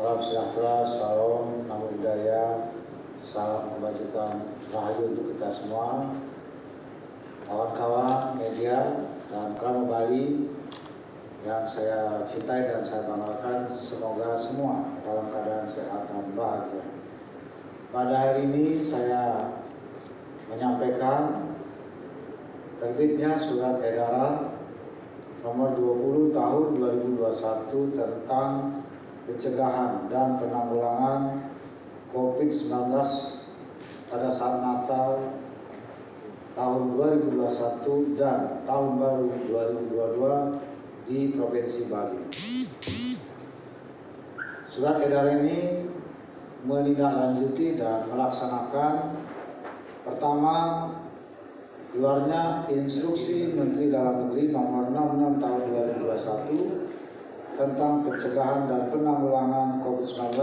Salam sejahtera, salam namo budaya, salam kebajikan, rahayu untuk kita semua, kawan-kawan media dan kerabat Bali yang saya cintai dan saya banggakan. Semoga semua dalam keadaan sehat dan bahagia. Pada hari ini saya menyampaikan terbitnya surat edaran nomor 20 tahun 2021 tentang pencegahan dan penanggulangan COVID-19 pada saat Natal tahun 2021 dan tahun baru 2022 di Provinsi Bali. Surat edaran ini menindaklanjuti dan melaksanakan pertama, keluarnya Instruksi Menteri Dalam Negeri nomor 66 tahun 2021 tentang pencegahan dan penanggulangan COVID-19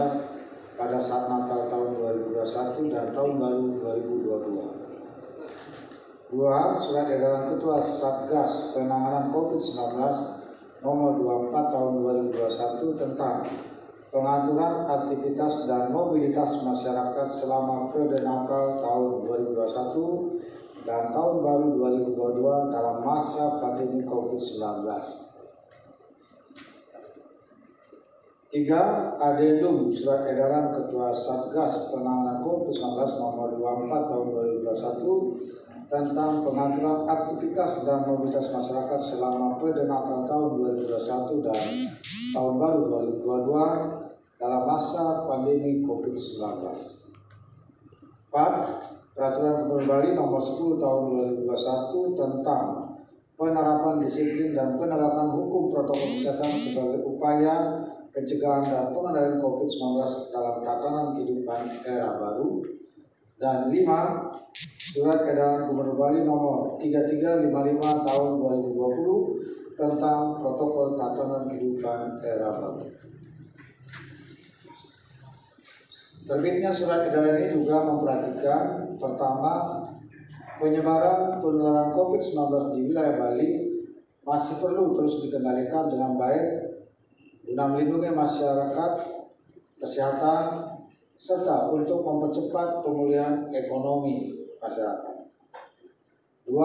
pada saat Natal tahun 2021 dan tahun baru 2022. Dua, surat edaran Ketua Satgas Penanganan COVID-19 nomor 24 tahun 2021 tentang pengaturan aktivitas dan mobilitas masyarakat selama periode Natal tahun 2021 dan tahun baru 2022 dalam masa pandemi COVID-19. 3. Adendum Surat Edaran Ketua Satgas Penanganan COVID-19 nomor 24 tahun 2021 tentang pengaturan aktivitas dan mobilitas masyarakat selama periode Natal tahun 2021 dan tahun baru 2022 dalam masa pandemi COVID-19. 4. Peraturan Gubernur Bali nomor 10 tahun 2021 tentang penerapan disiplin dan penegakan hukum protokol kesehatan sebagai upaya pencegahan dan pengendalian COVID-19 dalam tatanan kehidupan era baru. Dan 5. Surat Edaran Gubernur Bali nomor 3355 tahun 2020 tentang protokol tatanan kehidupan era baru. Terbitnya surat edaran ini juga memperhatikan pertama, penyebaran penularan COVID-19 di wilayah Bali masih perlu terus dikendalikan dengan baik guna melindungi masyarakat, kesehatan, serta untuk mempercepat pemulihan ekonomi masyarakat. 2.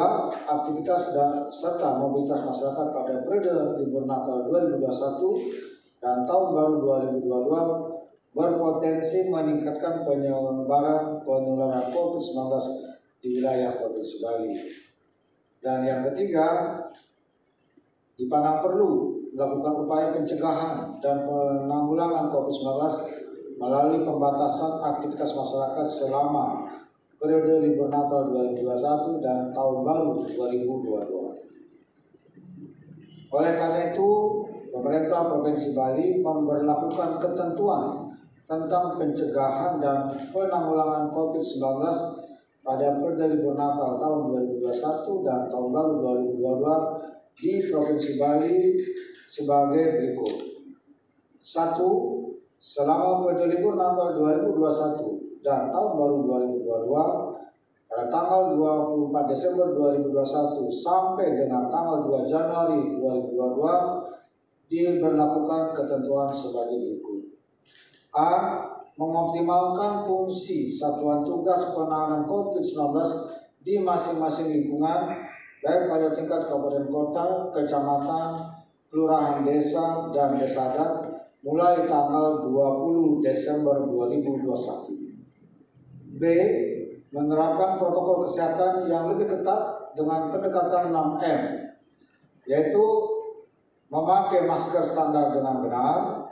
Aktivitas dan serta mobilitas masyarakat pada periode libur Natal 2021 dan tahun baru 2022 berpotensi meningkatkan penyebaran penularan COVID-19 di wilayah Provinsi Bali. Dan yang ketiga, dipandang perlu melakukan upaya pencegahan dan penanggulangan COVID-19 melalui pembatasan aktivitas masyarakat selama periode libur Natal 2021 dan tahun baru 2022. Oleh karena itu, pemerintah Provinsi Bali memberlakukan ketentuan tentang pencegahan dan penanggulangan COVID-19 pada periode libur Natal tahun 2021 dan tahun baru 2022 di Provinsi Bali sebagai berikut. 1. Selama periode libur Natal 2021 dan tahun baru 2022 pada tanggal 24 Desember 2021 sampai dengan tanggal 2 Januari 2022 diberlakukan ketentuan sebagai berikut. A. Mengoptimalkan fungsi satuan tugas penanganan COVID-19 di masing-masing lingkungan, baik pada tingkat kabupaten kota, kecamatan, kelurahan, desa, dan desa adat mulai tanggal 20 Desember 2021. B. Menerapkan protokol kesehatan yang lebih ketat dengan pendekatan 6M, yaitu memakai masker standar dengan benar,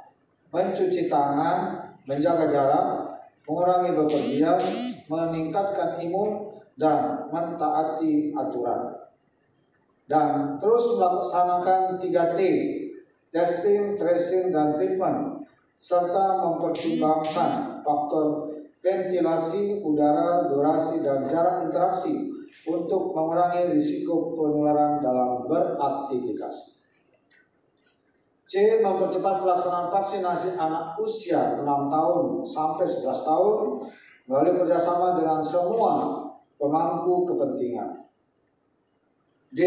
mencuci tangan, menjaga jarak, mengurangi bepergian, meningkatkan imun, dan mentaati aturan. Dan terus melaksanakan 3T, testing, tracing, dan treatment, serta mempertimbangkan faktor ventilasi udara, durasi, dan jarak interaksi untuk mengurangi risiko penularan dalam beraktivitas. C. Mempercepat pelaksanaan vaksinasi anak usia 6 tahun sampai 11 tahun melalui kerjasama dengan semua pemangku kepentingan. D.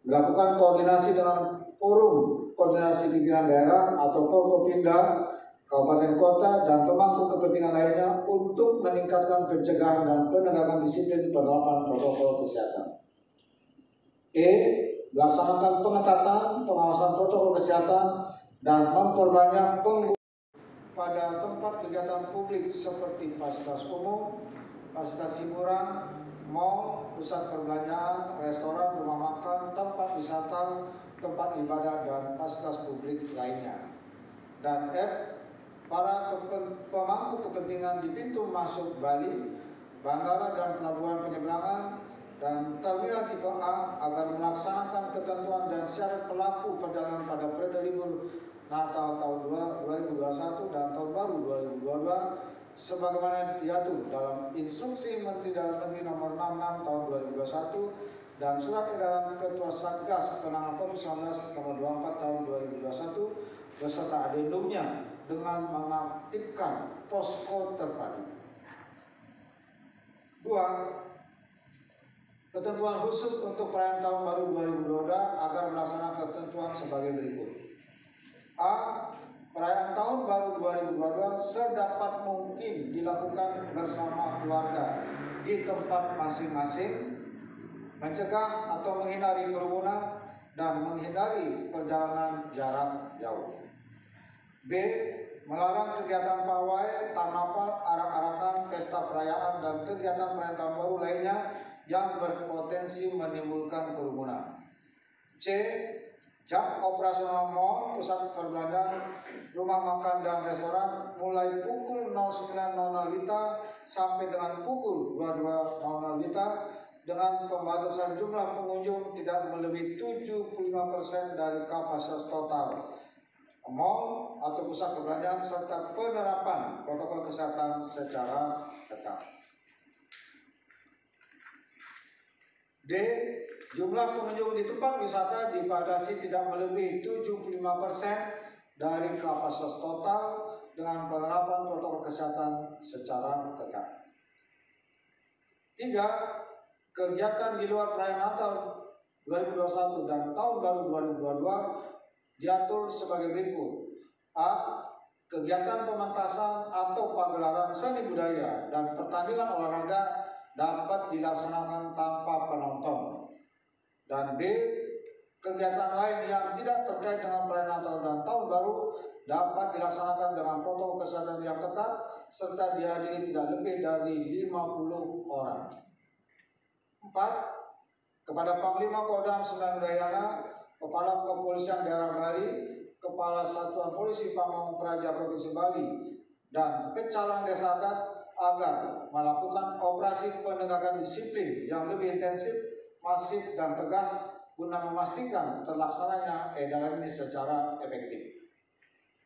Melakukan koordinasi dengan Forum Koordinasi Pimpinan Daerah atau Forkopimda kabupaten kota, dan pemangku kepentingan lainnya untuk meningkatkan pencegahan dan penegakan disiplin penerapan protokol kesehatan. Melaksanakan pengetatan pengawasan protokol kesehatan dan memperbanyak penggunaan pada tempat kegiatan publik seperti fasilitas umum, fasilitas hiburan, mal, pusat perbelanjaan, restoran, rumah makan, tempat wisata, tempat ibadah, dan fasilitas publik lainnya. Dan para pemangku kepentingan di pintu masuk Bali, bandara dan pelabuhan penyeberangan, dan terminal tipe A agar melaksanakan ketentuan dan syarat pelaku perjalanan pada periode libur Natal tahun 2021 dan tahun baru 2022 sebagaimana diatur dalam Instruksi Menteri Dalam Negeri Nomor 66 tahun 2021 dan Surat Edaran Ketua Satgas Penanganan COVID-19 Nomor 24 tahun 2021 beserta adendumnya dengan mengaktifkan posko terpadu. 2. Ketentuan khusus untuk perayaan tahun baru 2022 agar melaksanakan ketentuan sebagai berikut. A. Perayaan tahun baru 2022 sedapat mungkin dilakukan bersama keluarga di tempat masing-masing, mencegah atau menghindari kerumunan dan menghindari perjalanan jarak jauh. B. Melarang kegiatan pawai, karnaval, arak-arakan, pesta perayaan, dan kegiatan perayaan tahun baru lainnya yang berpotensi menimbulkan kerumunan. C. Jam operasional mal, pusat perbelanjaan, rumah makan, dan restoran mulai pukul 09.00 WITA sampai dengan pukul 22.00 WITA dengan pembatasan jumlah pengunjung tidak melebihi 75% dari kapasitas total mal atau pusat perbelanjaan serta penerapan protokol kesehatan secara ketat. D. Jumlah pengunjung di tempat wisata dibatasi tidak melebihi 75% dari kapasitas total dengan penerapan protokol kesehatan secara ketat. 3. Kegiatan di luar perayaan Natal 2021 dan Tahun Baru 2022 diatur sebagai berikut. A. Kegiatan pementasan atau pagelaran seni budaya dan pertandingan olahraga dapat dilaksanakan tanpa penonton. Dan B. Kegiatan lain yang tidak terkait dengan perayaan Natal dan Tahun Baru dapat dilaksanakan dengan protokol kesehatan yang ketat serta dihadiri tidak lebih dari 50 orang. 4. Kepada Panglima Kodam 9 Udayana, Kepala Kepolisian Daerah Bali, Kepala Satuan Polisi Pamong Praja Provinsi Bali, dan Pecalang Desa Adat agar melakukan operasi penegakan disiplin yang lebih intensif, masif, dan tegas guna memastikan terlaksananya edaran ini secara efektif.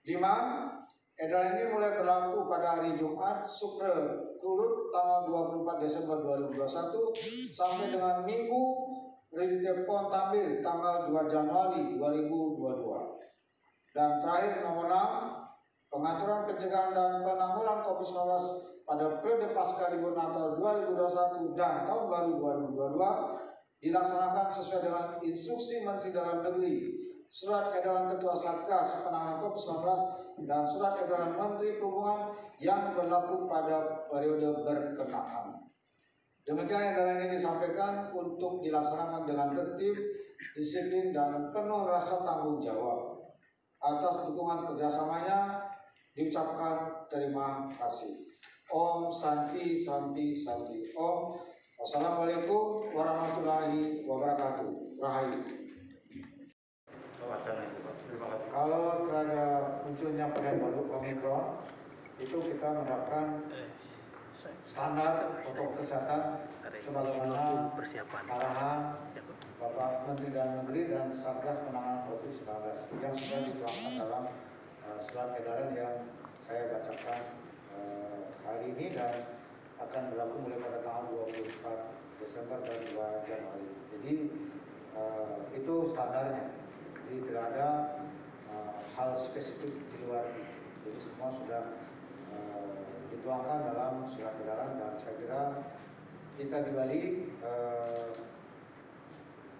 5. Edaran ini mulai berlaku pada hari Jumat Sukre Kurut tanggal 24 Desember 2021 sampai dengan Minggu Riditepon Tampil tanggal 2 Januari 2022. Dan terakhir nomor 6, pengaturan pencegahan dan penanggulangan COVID-19 pada periode pasca libur Natal 2021 dan Tahun Baru 2022 dilaksanakan sesuai dengan Instruksi Menteri Dalam Negeri, Surat Edaran Ketua Satgas Penanganan COVID-19 dan Surat Edaran Menteri Perhubungan yang berlaku pada periode berkenaan. Demikian edaran ini disampaikan untuk dilaksanakan dengan tertib, disiplin, dan penuh rasa tanggung jawab. Atas dukungan kerjasamanya diucapkan terima kasih. Om Santi Santi Santi Om. Wassalamualaikum warahmatullahi wabarakatuh. Rahayu. Kalau terhadap munculnya varian baru Omicron, itu kita menerapkan standar protokol kesehatan sebagaimana arahan Bapak Menteri Dalam Negeri dan Satgas Penanganan COVID-19 yang sudah dituangkan dalam surat edaran yang saya bacakan hari ini dan akan berlaku mulai pada tanggal 24 Desember dan 2 Januari. Jadi itu standarnya. Jadi tidak ada hal spesifik di luar itu. Jadi semua sudah dituangkan dalam surat edaran dan saya kira kita di Bali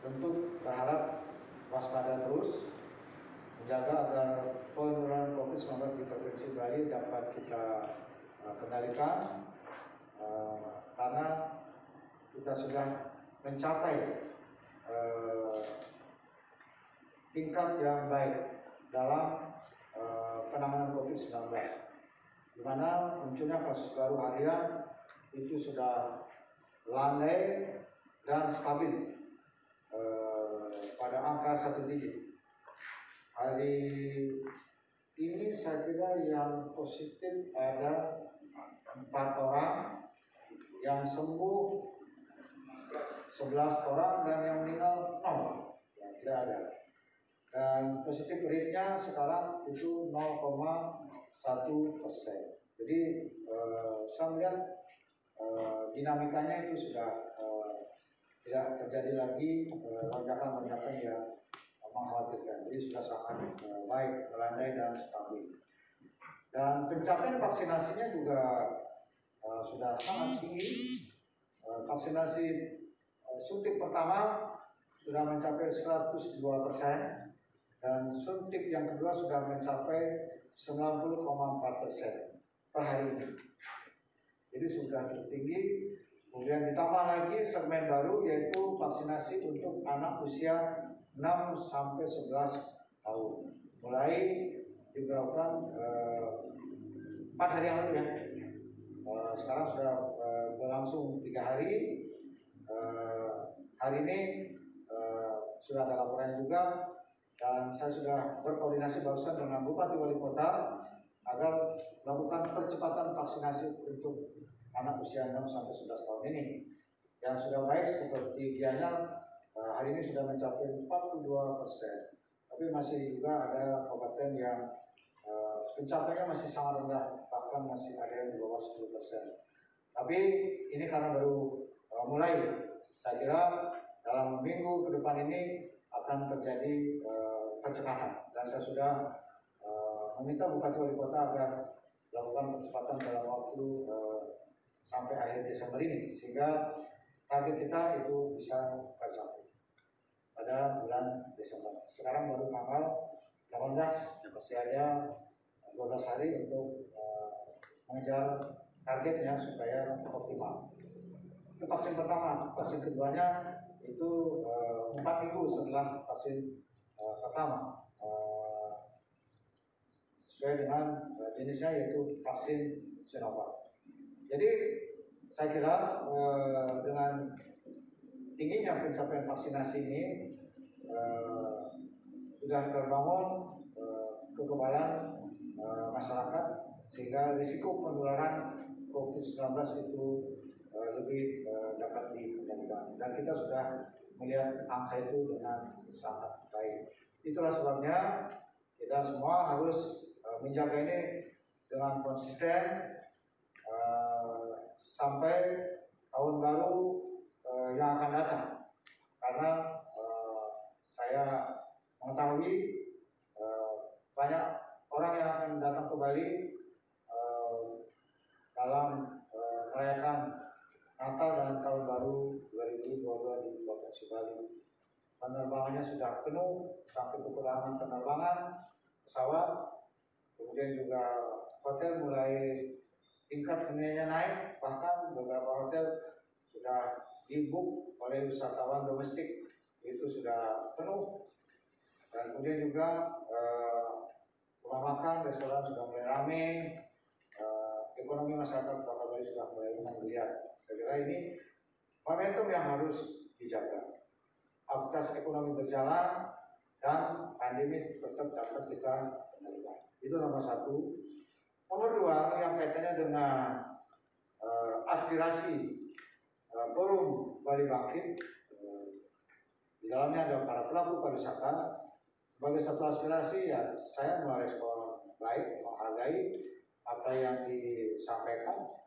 tentu berharap waspada terus, menjaga agar penularan COVID-19 di Provinsi Bali dapat kita kendalikan karena kita sudah mencapai tingkat yang baik dalam penanganan COVID-19, di mana munculnya kasus baru harian itu sudah landai dan stabil pada angka 1 digit. Hari ini saya kira yang positif ada 4 orang, yang sembuh 11 orang, dan yang meninggal 0, ya, tidak ada. Dan positif rate-nya sekarang itu 0,1%. Jadi saya melihat dinamikanya itu sudah tidak terjadi lagi lonjakan-lonjakan yang mengkhawatirkan. Jadi sudah sangat baik, melandai dan stabil. Dan pencapaian vaksinasinya juga sudah sangat tinggi. Vaksinasi suntik pertama sudah mencapai 102%, dan suntik yang kedua sudah mencapai 90,4% per hari ini. Jadi sudah tertinggi. Kemudian ditambah lagi segmen baru, yaitu vaksinasi untuk anak usia 6 sampai 11 tahun. Mulai diberlakukan 4 hari yang lalu ya. Sekarang sudah berlangsung 3 hari. Hari ini sudah ada laporan juga, dan saya sudah berkoordinasi barusan dengan Bupati Wali Kota agar melakukan percepatan vaksinasi untuk anak usia 6 sampai 11 tahun ini. Yang sudah baik seperti Gianyar hari ini sudah mencapai 42%. Tapi masih juga ada kabupaten yang pencapaiannya masih sangat rendah, bahkan masih ada yang di bawah 10%. Tapi ini karena baru mulai, saya kira dalam minggu ke depan ini akan terjadi percepatan, dan saya sudah meminta Bupati Wali Kota agar melakukan percepatan dalam waktu sampai akhir Desember ini, sehingga target kita itu bisa tercapai pada bulan Desember. Sekarang baru tanggal 18, masih ada 12 hari untuk mengejar targetnya supaya optimal. Itu vaksin pertama. Vaksin keduanya itu 4 minggu setelah vaksin pertama, sesuai dengan jenisnya, yaitu vaksin Sinovac. Jadi saya kira dengan tingginya pencapaian vaksinasi ini sudah terbangun kekebalan masyarakat, sehingga risiko penularan COVID-19 itu lebih dapat dikendalikan, dan kita sudah melihat angka itu dengan sangat baik. Itulah sebabnya kita semua harus menjaga ini dengan konsisten sampai tahun baru yang akan datang, karena saya mengetahui banyak orang yang akan datang ke Bali dalam merayakan Natal dan Tahun Baru 2022 di Provinsi Bali. Penerbangannya sudah penuh sampai kekurangan penerbangan pesawat, kemudian juga hotel mulai tingkat huniannya naik, bahkan beberapa hotel sudah di-book oleh wisatawan domestik, itu sudah penuh. Dan kemudian juga rumah makan, restoran sudah mulai ramai, ekonomi masyarakat Kota Bali sudah mulai menggeliat. Saya kira ini momentum yang harus dijaga. Aktivitas ekonomi berjalan dan pandemi tetap dapat kita kendalikan. Itu nomor 1. Nomor 2, yang kaitannya dengan aspirasi forum Bali Bangkit. Di dalamnya ada para pelaku pariwisata. Sebagai satu aspirasi, ya saya merespon baik, menghargai apa yang disampaikan.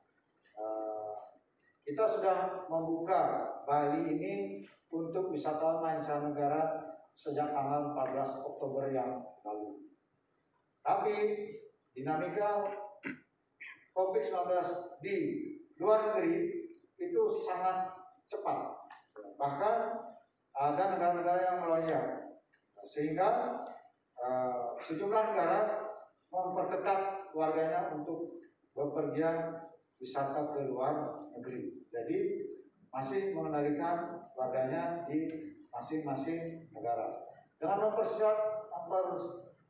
Kita sudah membuka Bali ini untuk wisatawan mancanegara sejak tanggal 14 Oktober yang lalu. Tapi dinamika COVID-19 di luar negeri itu sangat cepat. Bahkan ada negara-negara yang melonjak, sehingga sejumlah negara memperketat warganya untuk bepergian wisata ke luar negeri. Jadi masih mengendalikan warganya di masing-masing negara dengan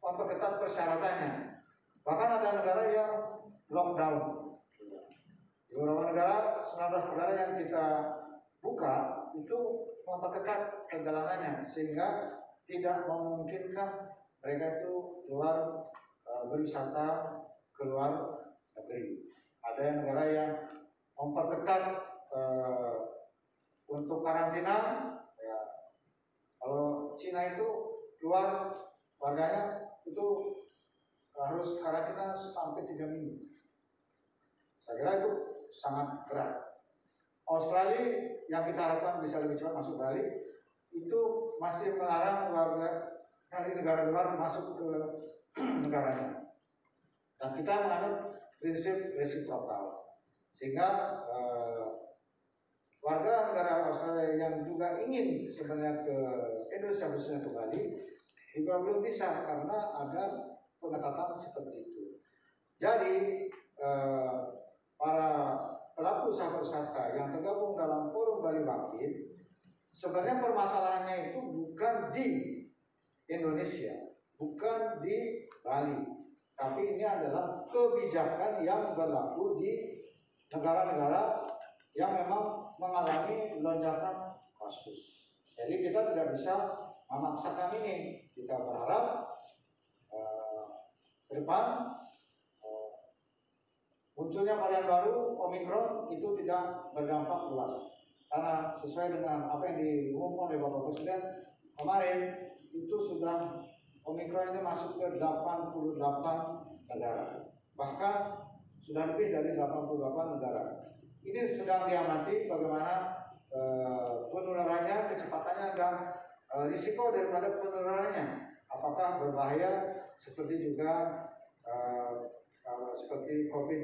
memperketat persyaratannya. Bahkan ada negara yang lockdown. Di beberapa negara, 19 negara yang kita buka itu memperketat perjalanannya sehingga tidak memungkinkan mereka itu keluar berwisata ke luar negeri. Ada negara yang memperketat untuk karantina. Ya, kalau Cina itu keluar warganya itu harus karantina sampai 3 minggu. Saya kira itu sangat berat. Australia yang kita harapkan bisa lebih cepat masuk Bali itu masih melarang warga dari negara luar masuk ke negaranya. Dan kita menganut prinsip resiprokal, sehingga warga negara Australia yang juga ingin sebenarnya ke Indonesia khususnya ke Bali juga belum bisa karena ada pengetatan seperti itu. Jadi para pelaku usaha wisata yang tergabung dalam Forum Bali Bangkit, sebenarnya permasalahannya itu bukan di Indonesia, bukan di Bali, tapi ini adalah kebijakan yang berlaku di negara-negara yang memang mengalami lonjakan kasus. Jadi kita tidak bisa memaksakan ini. Kita berharap ke depan munculnya varian baru Omikron itu tidak berdampak luas, karena sesuai dengan apa yang diumumkan oleh Bapak Presiden kemarin itu sudah Omikron ini masuk ke 88 negara, bahkan sudah lebih dari 88 negara. Ini sedang diamati bagaimana penularannya, kecepatannya, dan risiko daripada penularannya. Apakah berbahaya seperti juga seperti COVID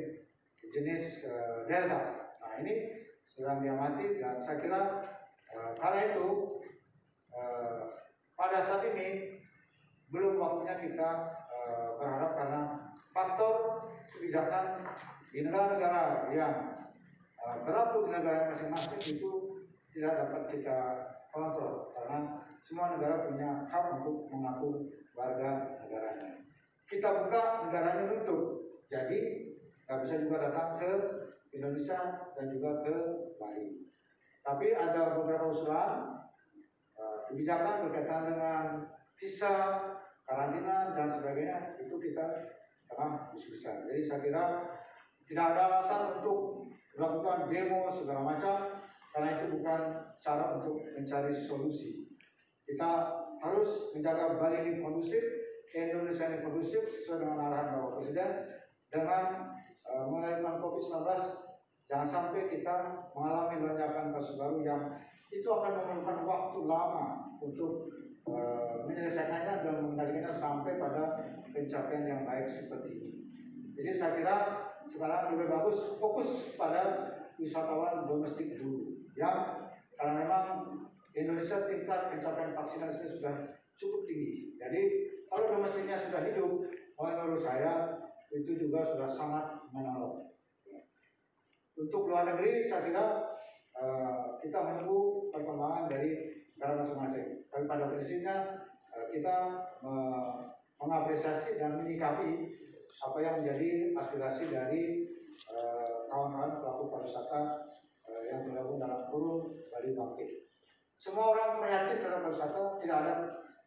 jenis Delta. Nah, ini sedang diamati, dan saya kira karena itu pada saat ini belum waktunya kita berharap, karena faktor kebijakan di negara-negara yang berlaku di negara masing-masing itu tidak dapat kita kontrol, karena semua negara punya hak untuk mengatur warga negaranya. Kita buka, negaranya nutup, jadi nggak bisa juga datang ke Indonesia dan juga ke Bali. Tapi ada beberapa usulan kebijakan berkaitan dengan visa, karantina, dan sebagainya, itu kita tengah diskusikan. Jadi saya kira tidak ada alasan untuk melakukan demo segala macam, karena itu bukan cara untuk mencari solusi. Kita harus menjaga Bali ini kondusif, Indonesia ini kondusif sesuai dengan arahan Bapak Presiden. Dengan mengendalikan COVID-19, jangan sampai kita mengalami lonjakan kasus baru yang itu akan memerlukan waktu lama untuk menyelesaikannya dan mengendalikannya sampai pada pencapaian yang baik seperti ini. Jadi saya kira sekarang lebih bagus fokus pada wisatawan domestik dulu, yang karena memang Indonesia tingkat pencapaian vaksinasi sudah cukup tinggi. Jadi kalau domestiknya sudah hidup, menurut saya itu juga sudah sangat menolong. Untuk luar negeri, saya kira kita menunggu perkembangan dari negara masing-masing. Tapi pada prinsipnya kita mengapresiasi dan menyikapi apa yang menjadi aspirasi dari kawan-kawan pelaku pariwisata yang tergabung dalam Forum Bali Bangkit. Semua orang prihatin terhadap pariwisata, tidak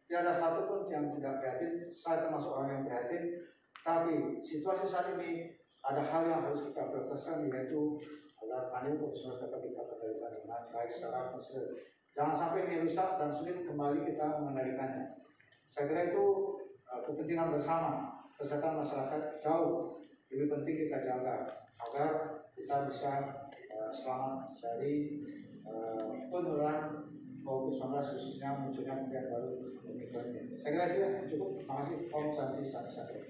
ada satupun yang tidak prihatin. Saya termasuk orang yang prihatin. Tapi situasi saat ini ada hal yang harus kita prioritaskan, yaitu agar pandemi COVID-19 dapat kita kendalikan dengan baik secara konsisten. Jangan sampai ini rusak dan sulit kembali kita mengendalikannya. Saya kira itu kepentingan bersama. Kesehatan masyarakat jauh lebih penting kita jaga agar kita bisa selamat dari penularan COVID-19, khususnya munculnya varian baru Omikron ini. Saya kira itu ya, cukup. Terima kasih. Om Santi Santi.